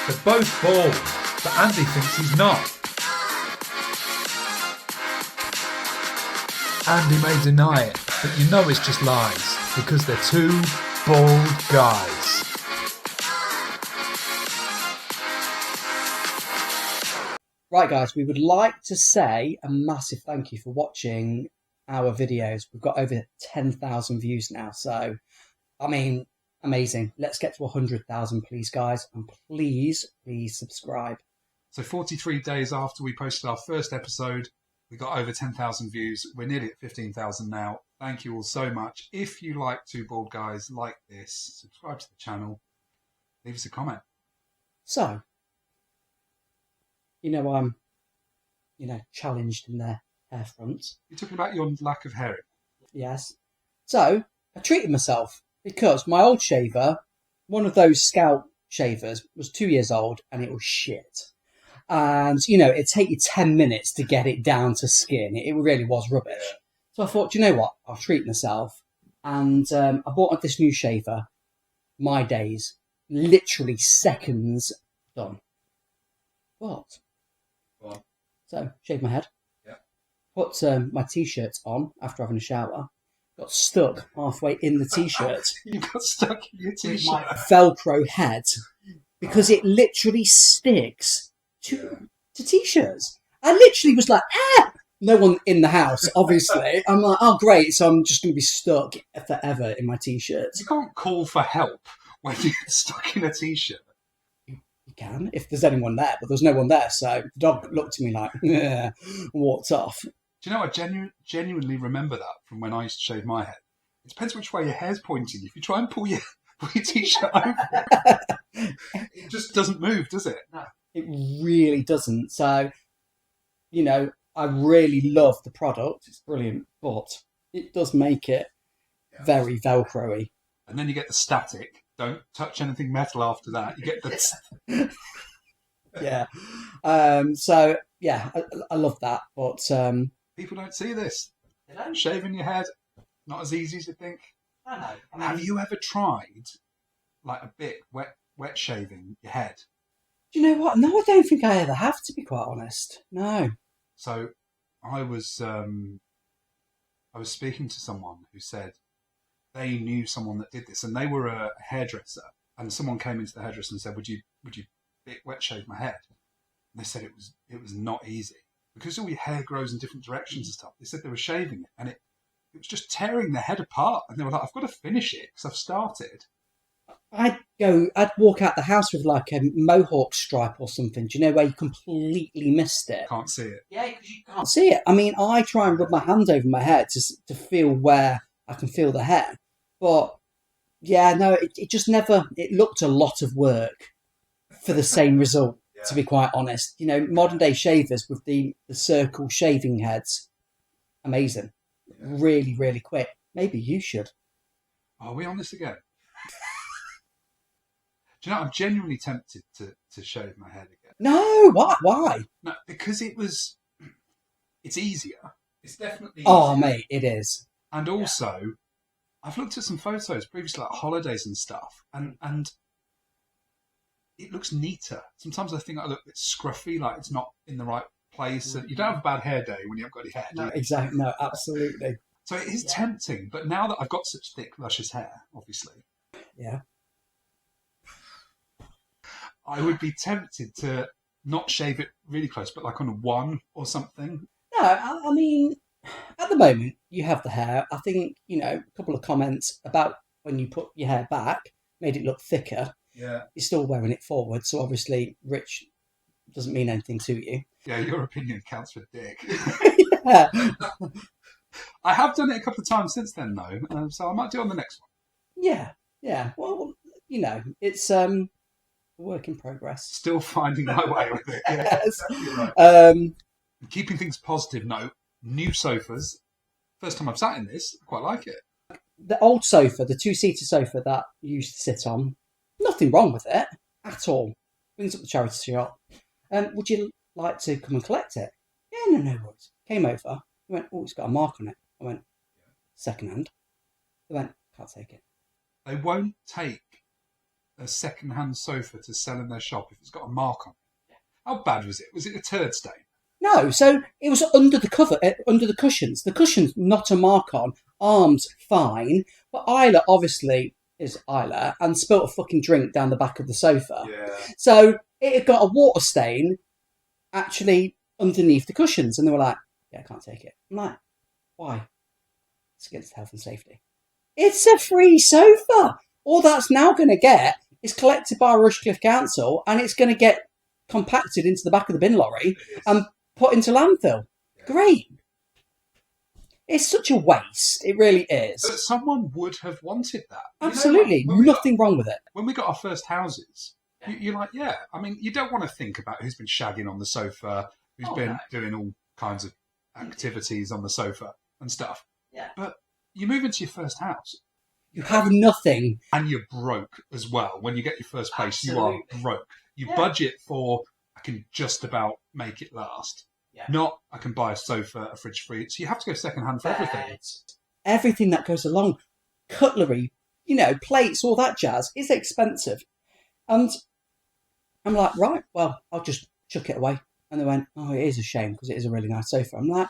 They're both bald, but Andy thinks he's not. Andy may deny it, but you know it's just lies, because they're two bald guys. Right, guys, we would like to say a massive thank you for watching our videos. We've got over 10,000 views now, so, I mean, amazing. Let's get to 100,000, please, guys, and please subscribe. So 43 days after we posted our first episode, we got over 10,000 views. We're nearly at 15,000 now. Thank you all so much. If you like Two Bald Guys like this, subscribe to the channel. Leave us a comment. So, I'm, challenged in the hair front. You're talking about your lack of hair. Yes. So, I treated myself because my old shaver, one of those Scout shavers, was 2 years old and it was shit. And, it'd take you 10 minutes to get it down to skin. It really was rubbish. Yeah. So I thought, you know what? I'll treat myself. And I bought this new shaver. My days. Literally seconds done. What? So, shaved my head. Yeah. Put my T-shirt on after having a shower. Got stuck halfway in the T-shirt. You got stuck in your T-shirt? My Velcro head. Because it literally sticks to T-shirts. I literally was like, ah! No one in the house, obviously. I'm like, oh, great, so I'm just going to be stuck forever in my T-shirt. You can't call for help when you're stuck in a T-shirt. You can, if there's anyone there, but there's no one there, so the dog looked at me like, yeah, walked off. Do you know, I genuinely remember that from when I used to shave my head. It depends which way your hair's pointing. If you try and pull your T-shirt over, it just doesn't move, does it? No. It really doesn't. So, I really love the product. It's brilliant, but it does make it very Velcro-y. And then you get the static. Don't touch anything metal after that. You get the... Yeah. I love that. But people don't see this. They don't. Shaving your head, not as easy as you think. I know. Have you ever tried, like a bit wet shaving your head? Do you know what? No, I don't think I ever have, to be quite honest. No. So I was speaking to someone who said they knew someone that did this, and they were a hairdresser, and someone came into the hairdresser and said, would you wet shave my head? And they said it was not easy because all your hair grows in different directions and stuff. They said they were shaving it and it was just tearing their head apart, and they were like, I've got to finish it because I've started. I'd walk out the house with like a mohawk stripe or something. Do you know, where you completely missed it? Can't see it. Yeah, because you can't see it. I mean, I try and rub my hand over my head to feel where I can feel the hair. But, yeah, no, it just never... It looked a lot of work for the same result, to be quite honest. Modern day shavers with the circle shaving heads, amazing. Yeah. Really, really quick. Maybe you should. Are we on this again? Do you know, I'm genuinely tempted to shave my head again. No, why? No, because it's easier. It's definitely easier. Oh, mate, it is. And also, I've looked at some photos previously, like holidays and stuff, and it looks neater. Sometimes I think I look a bit scruffy, like it's not in the right place. You don't have a bad hair day when you haven't got any hair. No, exactly. No, absolutely. So it is tempting, but now that I've got such thick, luscious hair, obviously. Yeah. I would be tempted to not shave it really close, but like on a 1 or something. No, I mean, at the moment, you have the hair. I think, a couple of comments about when you put your hair back made it look thicker. Yeah. You're still wearing it forward, so obviously rich doesn't mean anything to you. Yeah, your opinion counts for dick. Yeah. I have done it a couple of times since then, though, so I might do it on the next one. Yeah. Well, it's... work in progress. Still finding my way with it. Yeah, yes. Exactly right. Keeping things positive note, new sofas. First time I've sat in this, I quite like it. The old sofa, the 2-seater sofa that you used to sit on, nothing wrong with it at all. Brings up the charity shop. Would you like to come and collect it? Yeah, no worries. Came over. He went, oh, it's got a mark on it. I went, second hand. They went, can't take it. They won't take a second-hand sofa to sell in their shop if it's got a mark on it? How bad was it? Was it a turd stain? No, so it was under the cover, under the cushions. The cushions, not a mark on. Arms, fine. But Isla, obviously, is Isla, and spilt a fucking drink down the back of the sofa. Yeah. So it had got a water stain actually underneath the cushions. And they were like, yeah, I can't take it. I'm like, why? It's against health and safety. It's a free sofa. All that's now going to get is collected by Rushcliffe Council, and it's going to get compacted into the back of the bin lorry and put into landfill. Yeah. Great. It's such a waste. It really is. But someone would have wanted that. Absolutely. Nothing wrong with it. When we got our first houses, you're like, yeah. I mean, you don't want to think about who's been shagging on the sofa, who's been doing all kinds of activities on the sofa and stuff. Yeah. But you move into your first house. You have nothing. And you're broke as well. When you get your first place, you are broke. You budget for, I can just about make it last. Yeah. Not, I can buy a sofa, a fridge free. So you have to go second-hand for everything. Everything that goes along. Cutlery, plates, all that jazz is expensive. And I'm like, right, well, I'll just chuck it away. And they went, oh, it is a shame because it is a really nice sofa. I'm like,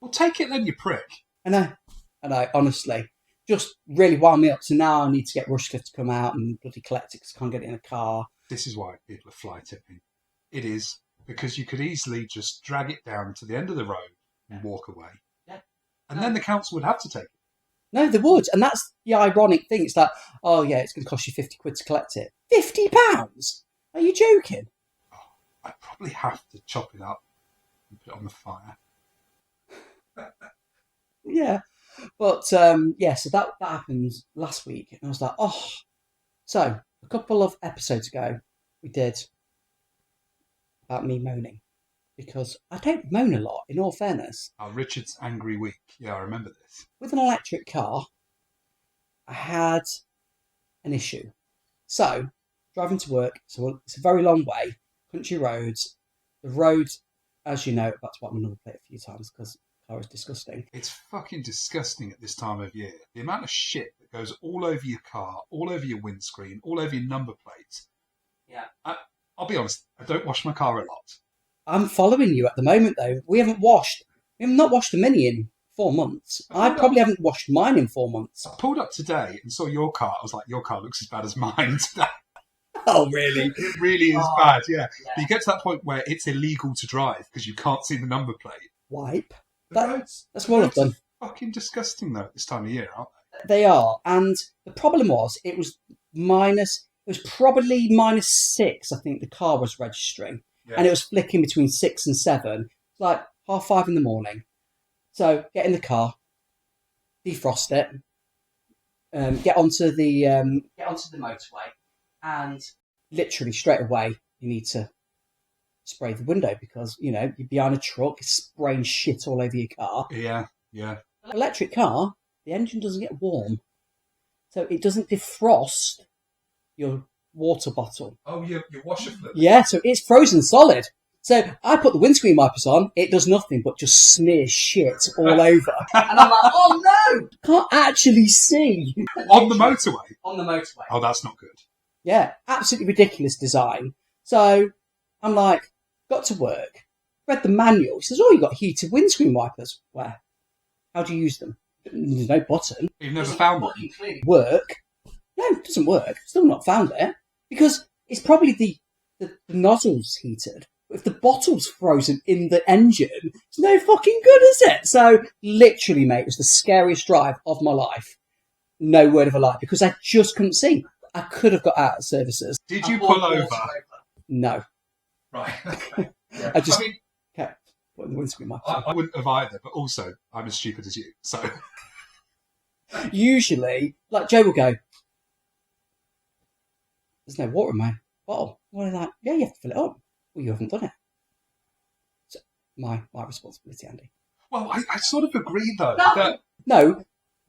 well, take it then, you prick. I know, honestly. Just really wound me up. So now I need to get Rushcliffe to come out and bloody collect it because I can't get it in a car. This is why people are fly tipping. It is because you could easily just drag it down to the end of the road and walk away. Yeah. And then the council would have to take it. No, they would. And that's the ironic thing. It's like, oh, yeah, it's going to cost you £50 to collect it. £50? Are you joking? Oh, I'd probably have to chop it up and put it on the fire. Yeah. But, so that happened last week. And I was like, oh. So, a couple of episodes ago, we did about me moaning. Because I don't moan a lot, in all fairness. Oh, Richard's angry week. Yeah, I remember this. With an electric car, I had an issue. So, driving to work, so it's a very long way, country roads. The road, as you know, that's what I'm going to play it a few times because the car is disgusting. It's fucking disgusting at this time of year. The amount of shit that goes all over your car, all over your windscreen, all over your number plates. Yeah. I'll be honest, I don't wash my car a lot. I'm following you at the moment, though. We have not washed the Mini in 4 months. I probably haven't washed mine in 4 months. I pulled up today and saw your car. I was like, your car looks as bad as mine today. Oh, really? It really is bad, yeah. But you get to that point where it's illegal to drive because you can't see the number plate. Wipe. That's what I've done. Fucking disgusting, though, at this time of year, aren't they? They are. And the problem was, it was probably -6, I think the car was registering. Yeah. And it was flicking between 6 and 7. It's like 5:30 in the morning. So get in the car, defrost it, get onto the motorway, and literally straight away you need to spray the window because you're behind a truck, it's spraying shit all over your car. Yeah, yeah. Electric car, the engine doesn't get warm, so it doesn't defrost your water bottle. Oh, your washer fluid. Yeah, so it's frozen solid. So I put the windscreen wipers on, it does nothing but just smears shit all over. And I'm like, oh no! Can't actually see. On the motorway? On the motorway. Oh, that's not good. Yeah, absolutely ridiculous design. So I'm like, got to work, read the manual. He says, oh, you got heated windscreen wipers. Where? How do you use them? There's no button. You've never found one? Work. No, it doesn't work. Still not found it. Because it's probably the nozzle's heated. But if the bottle's frozen in the engine, it's no fucking good, is it? So, literally, mate, it was the scariest drive of my life. No word of a lie. Because I just couldn't see. I could have got out of services. Did you pull over? No. Right. Okay. Yeah. I just kept putting the windscreen wipers on. I wouldn't have either, but also, I'm as stupid as you, so... Usually, like Joe will go, there's no water in my bottle. What is that? Yeah, you have to fill it up. Well, you haven't done it. So, my responsibility, Andy. Well, I sort of agree, though. No,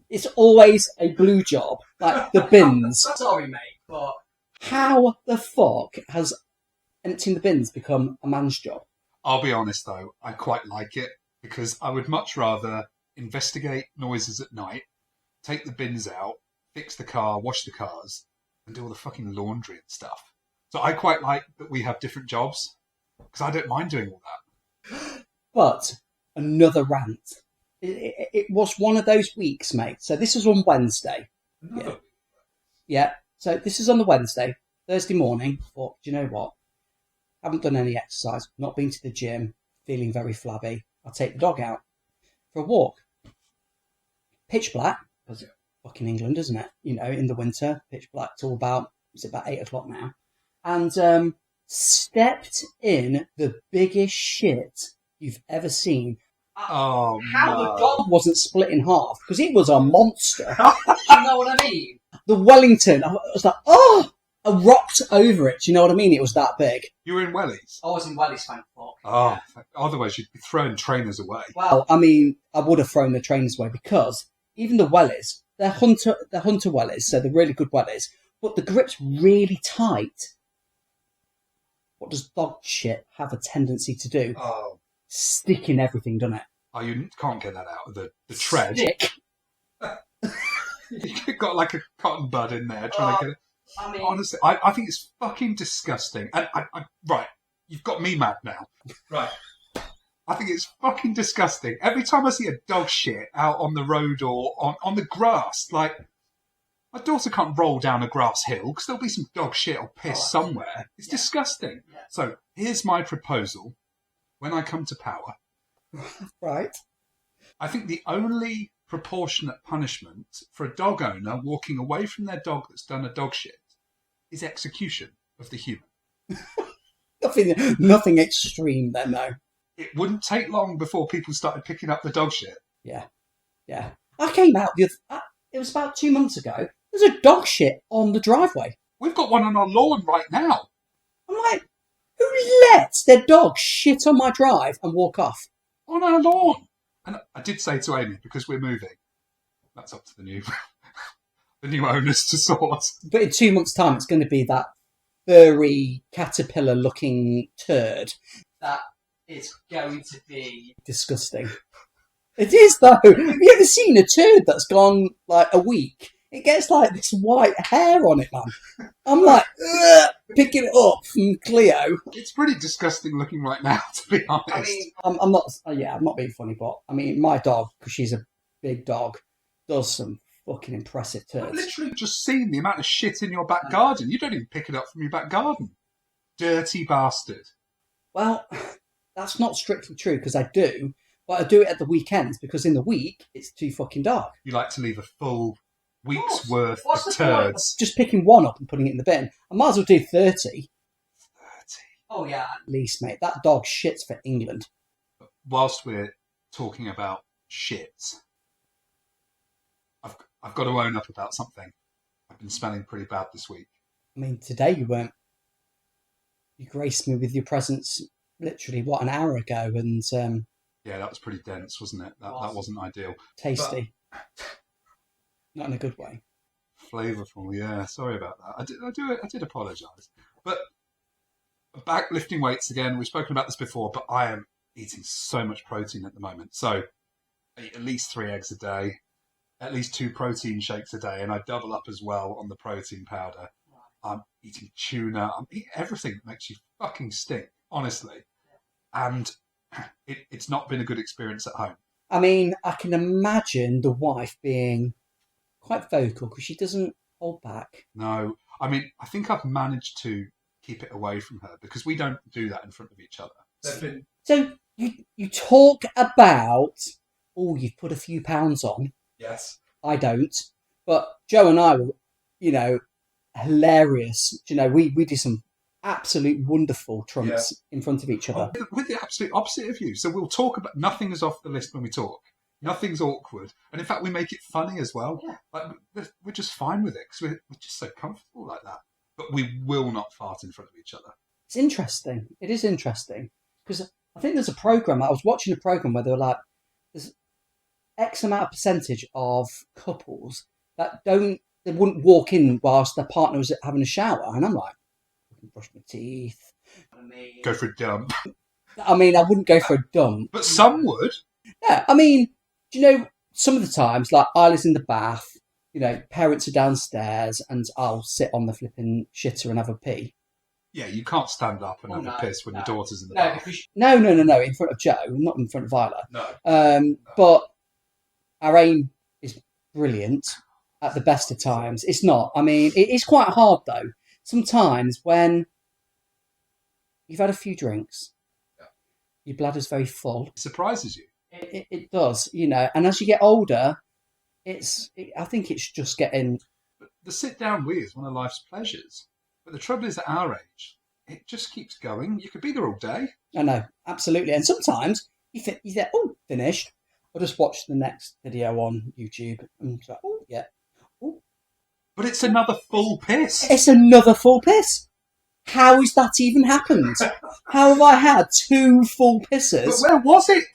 it's always a blue job. Like the bins. Sorry, mate, but... How the fuck has emptying the bins become a man's job? I'll be honest, though. I quite like it because I would much rather investigate noises at night, take the bins out, fix the car, wash the cars, and do all the fucking laundry and stuff. So I quite like that we have different jobs because I don't mind doing all that. But another rant. It was one of those weeks, mate. So this was on Wednesday. Yeah. So this is on the Wednesday, Thursday morning. I thought, do you know what? Haven't done any exercise, not been to the gym, feeling very flabby. I'll take the dog out for a walk. Pitch black, because fucking England, isn't it? You know, in the winter, pitch black till about 8 o'clock now. And stepped in the biggest shit you've ever seen. Oh, How no. the dog wasn't split in half, because it was a monster. Do you know what I mean? The Wellington, I was like, oh! I rocked over it. Do you know what I mean? It was that big. You were in wellies? I was in wellies, thank fuck. Oh, otherwise you'd be throwing trainers away. Well, I mean, I would have thrown the trainers away because even the wellies, they're hunter wellies, so they're really good wellies, but the grip's really tight. What does dog shit have a tendency to do? Oh. Stick in everything, doesn't it? Oh, you can't get that out of the tread. Stick. You've got like a cotton bud in there trying to get it. I mean, honestly, I think it's fucking disgusting. And right, you've got me mad now. Right. I think it's fucking disgusting. Every time I see a dog shit out on the road or on the grass, like, my daughter can't roll down a grass hill because there'll be some dog shit or piss somewhere. It's disgusting. Yeah. So here's my proposal when I come to power. Right. I think the only proportionate punishment for a dog owner walking away from their dog that's done a dog shit is execution of the human. Nothing extreme then, though. It wouldn't take long before people started picking up the dog shit. Yeah. I came out it was about 2 months ago. There's a dog shit on the driveway. We've got one on our lawn right now. I'm like, who lets their dog shit on my drive and walk off? On our lawn. And I did say to Amy, because we're moving, that's up to the new owners to sort. But in 2 months' time, it's going to be that furry, caterpillar-looking turd that is going to be disgusting. It is, though. Have you ever seen a turd that's gone, like, a week? It gets, like, this white hair on it, man. I'm like, picking it up from Cleo. It's pretty disgusting looking right now, to be honest. I mean, I'm not being funny, but, I mean, my dog, because she's a big dog, does some fucking impressive turds. I've literally just seen the amount of shit in your back garden. You don't even pick it up from your back garden. Dirty bastard. Well, that's not strictly true, because I do, but I do it at the weekends, because in the week, it's too fucking dark. You like to leave a full week's worth of turds. Just picking one up and putting it in the bin. I might as well do 30. 30? Oh, yeah, at least, mate. That dog shits for England. But whilst we're talking about shits, I've got to own up about something. I've been smelling pretty bad this week. I mean, today you weren't. You graced me with your presence literally, an hour ago, and... yeah, that was pretty dense, wasn't it? That wasn't ideal. Tasty. But... Not in a good way. Flavourful, yeah. Sorry about that. I did apologise. But back lifting weights again. We've spoken about this before, but I am eating so much protein at the moment. So I eat at least 3 eggs a day, at least 2 protein shakes a day, and I double up as well on the protein powder. I'm eating tuna. I'm eating everything that makes you fucking stink, honestly. And it's not been a good experience at home. I mean, I can imagine the wife being quite vocal because she doesn't hold back. No, I mean, I think I've managed to keep it away from her because we don't do that in front of each other. So you talk about, oh, you've put a few pounds on. Yes. I don't. But Joe and I were, hilarious. We do some absolute wonderful trumps in front of each other. We're the absolute opposite of you. So we'll talk about, nothing is off the list when we talk. Nothing's awkward. And in fact, we make it funny as well. Yeah. Like, we're just fine with it because we're just so comfortable like that. But we will not fart in front of each other. It's interesting. It is interesting. Because I think there's a program, I was watching a program where they were like, there's X amount of percentage of couples that they wouldn't walk in whilst their partner was having a shower. And I'm like, I can brush my teeth. Go for a dump. I mean, I wouldn't go for a dump. But some would. Yeah, I mean, some of the times, like Isla's in the bath, parents are downstairs and I'll sit on the flipping shitter and have a pee. Yeah, you can't stand up and have a piss when your daughter's in the bath. No, in front of Joe, not in front of Viola. No. But our aim is brilliant at the best of times. It's not. I mean, it is quite hard, though. Sometimes when you've had a few drinks, your bladder's very full. It surprises you. It does, and as you get older, I think it's just getting... The sit-down wee is one of life's pleasures. But the trouble is, at our age, it just keeps going. You could be there all day. I know, absolutely. And sometimes you think, oh, finished. I'll just watch the next video on YouTube. And it's like, oh, yeah. Ooh. But it's another full piss. It's another full piss. How has that even happened? How have I had 2 full pisses? But where was it?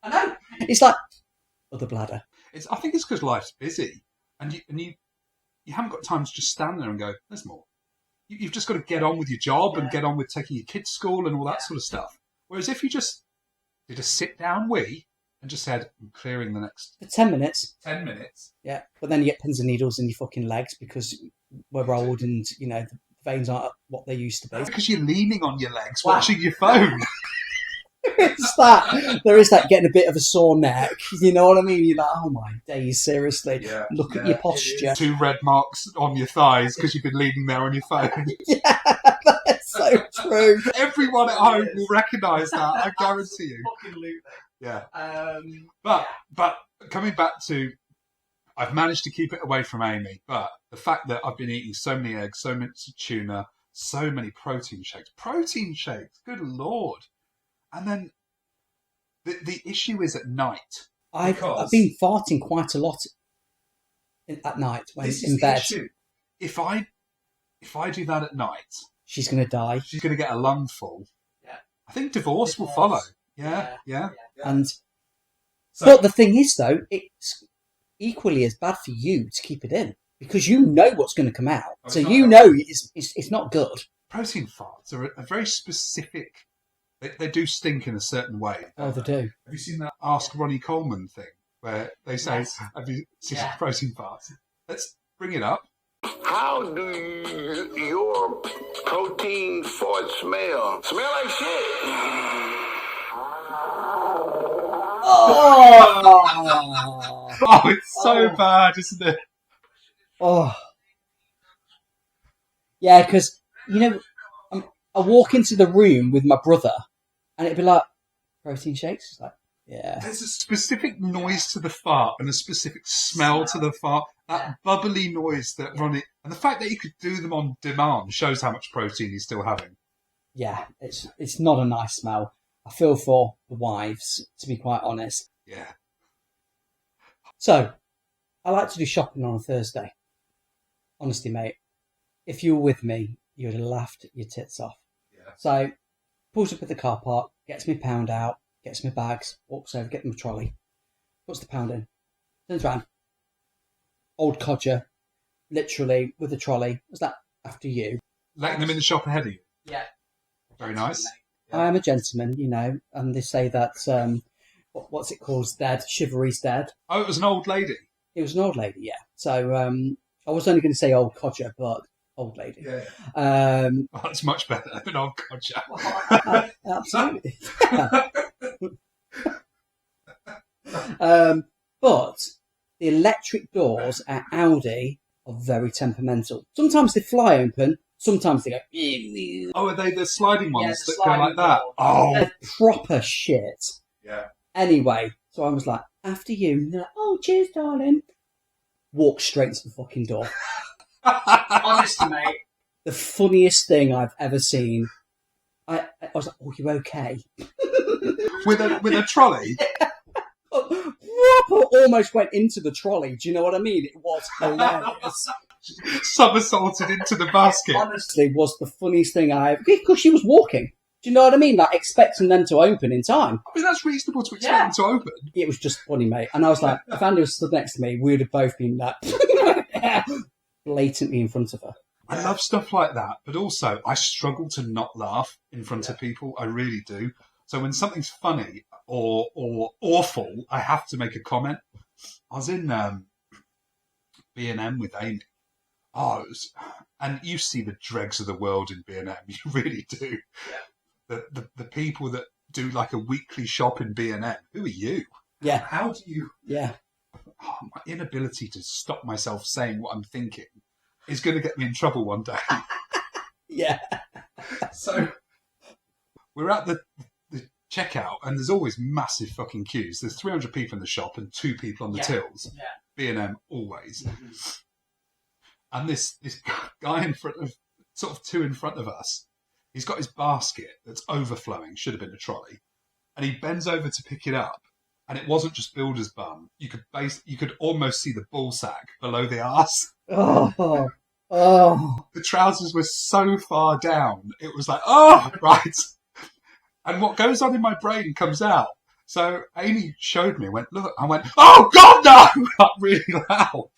I know. It's like, other bladder. I think it's because life's busy. And you haven't got time to just stand there and go, there's more. You've just got to get on with your job and get on with taking your kids to school and all that sort of stuff. Whereas if you just did a sit-down wee and just said, I'm clearing the next... For 10 minutes. 10 minutes. Yeah, but then you get pins and needles in your fucking legs because we're old and, the veins aren't what they used to be. That's because you're leaning on your legs watching your phone. There is that getting a bit of a sore neck. You know what I mean? You're like, oh my days, seriously. Yeah, Look at your posture. 2 red marks on your thighs because you've been leaning there on your phone. Yeah, that's so true. Everyone at home will recognise that, I guarantee you. Yeah. But coming back to, I've managed to keep it away from Amy, but the fact that I've been eating so many eggs, so much tuna, so many protein shakes. Protein shakes, good Lord. And then the issue is at night. I've been farting quite a lot at night when in bed. Issue. If I do that at night, she's going to die. She's going to get a lungful. Yeah. I think divorce will follow. Yeah. And but the thing is, though, it's equally as bad for you to keep it in because you know what's going to come out. So you know it's not good. Protein farts are a very specific. They do stink in a certain way. Oh, they do. Have you seen that Ask Ronnie Coleman thing where they say, have you seen protein farts? Let's bring it up. How do your protein fart smell? Smell like shit. Oh, it's so bad, isn't it? Oh. Yeah, because, I walk into the room with my brother and it'd be like, protein shakes? It's like, yeah. There's a specific noise to the fart and a specific smell to the fart. That bubbly noise that Ronnie... And the fact that he could do them on demand shows how much protein he's still having. Yeah, it's not a nice smell. I feel for the wives, to be quite honest. Yeah. So, I like to do shopping on a Thursday. Honestly, mate, if you were with me, you would have laughed your tits off. Yeah. So, pulls up at the car park, gets me £1 out, gets me bags, walks over, gets me a trolley, puts the £1 in, turns around. Old codger, literally, with a trolley. Was that after you? Letting them in the shop ahead of you? Yeah. Very nice. I am a gentleman, and they say that, what's it called? Dead. Chivalry's dead. Oh, it was an old lady? It was an old lady, yeah. So, I was only going to say old codger, but old lady. Yeah. Oh, that's much better than old codger. Absolutely. But the electric doors at Audi are very temperamental. Sometimes they fly open, sometimes they go... Oh, are they the sliding ones that go like sliding that? doors. Oh. They're proper shit. Yeah. Anyway, so I was like, after you. And they're like, oh, cheers, darling. Walk straight to the fucking door. Honestly, mate. The funniest thing I've ever seen. I was like, oh, you okay? with a trolley? Almost went into the trolley. Do you know what I mean? It was hilarious. Somersaulted into the basket. Honestly, was the funniest thing because she was walking. Do you know what I mean? Like, expecting them to open in time. I mean, that's reasonable to expect them to open. It was just funny, mate. And I was like, if Andy was stood next to me, we would have both been that blatantly in front of her. I love stuff like that, but also I struggle to not laugh in front of people. I really do. So when something's funny or awful, I have to make a comment. I was in B&M with Amy. Oh, and you see the dregs of the world in B&M. You really do. Yeah. The people that do like a weekly shop in B&M. Who are you? Yeah. How do you? Yeah. Oh, my inability to stop myself saying what I'm thinking is going to get me in trouble one day. Yeah. So we're at the checkout, and there's always massive fucking queues. There's 300 people in the shop and 2 people on the tills. Yeah. B&M always. Mm-hmm. And this guy in front of, sort of 2 in front of us, he's got his basket that's overflowing, should have been a trolley, and he bends over to pick it up, and it wasn't just builder's bum. You could almost see the ball sack below the arse. Oh. The trousers were so far down, it was like, oh, right. And what goes on in my brain comes out. So Amy showed me, went, look, I went, oh, God, no! Like, really loud.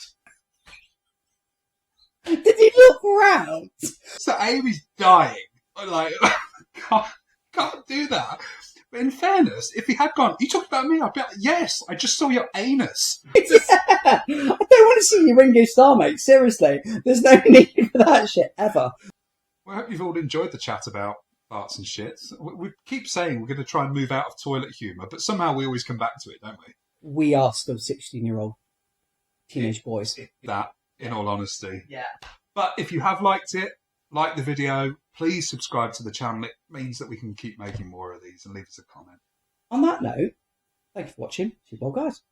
Did he look round? So Amy's dying. Like, can't do that. But in fairness, if he had gone, you talked about me? I'd be like, yes, I just saw your anus. Yeah. I don't want to see you Ringo Starr, mate. Seriously. There's no need for that shit, ever. Well, I hope you've all enjoyed the chat about farts and shits. We keep saying we're going to try and move out of toilet humour, but somehow we always come back to it, don't we? We are still 16-year-old teenage boys. That, in all honesty. Yeah. But if you have liked it, like the video, please subscribe to the channel. It means that we can keep making more of these, and leave us a comment. On that note, thank you for watching. It's your boy, guys.